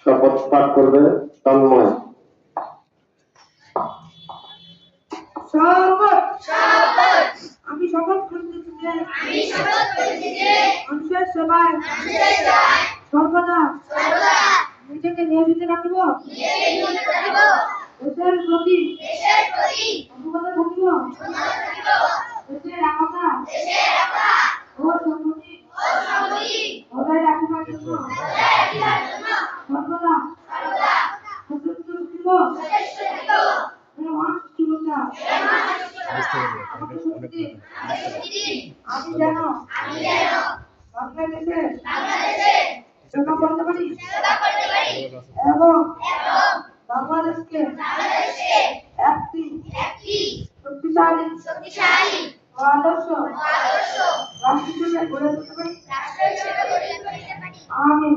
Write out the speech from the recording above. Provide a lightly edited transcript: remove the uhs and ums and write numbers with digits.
শপথ পাঠ করবে তন্ময়। আমি শপথ করিতেছি যে মানুষের সেবায় সর্বদা নিজেকে নিয়োজিত রাখিব, দেশের প্রতি অবগত থাকিব, দেশের একতা ও সংহতি বজায় রাখিবার জন্য সর্বদা সচেষ্ট থাকিব। আমি যেন বাংলাদেশের সেবা করতে পারি এবং বাংলাদেশকে একটি শক্তিশালী ও আদর্শ রাষ্ট্র হিসেবে গড়ে তুলতে পারি। আমি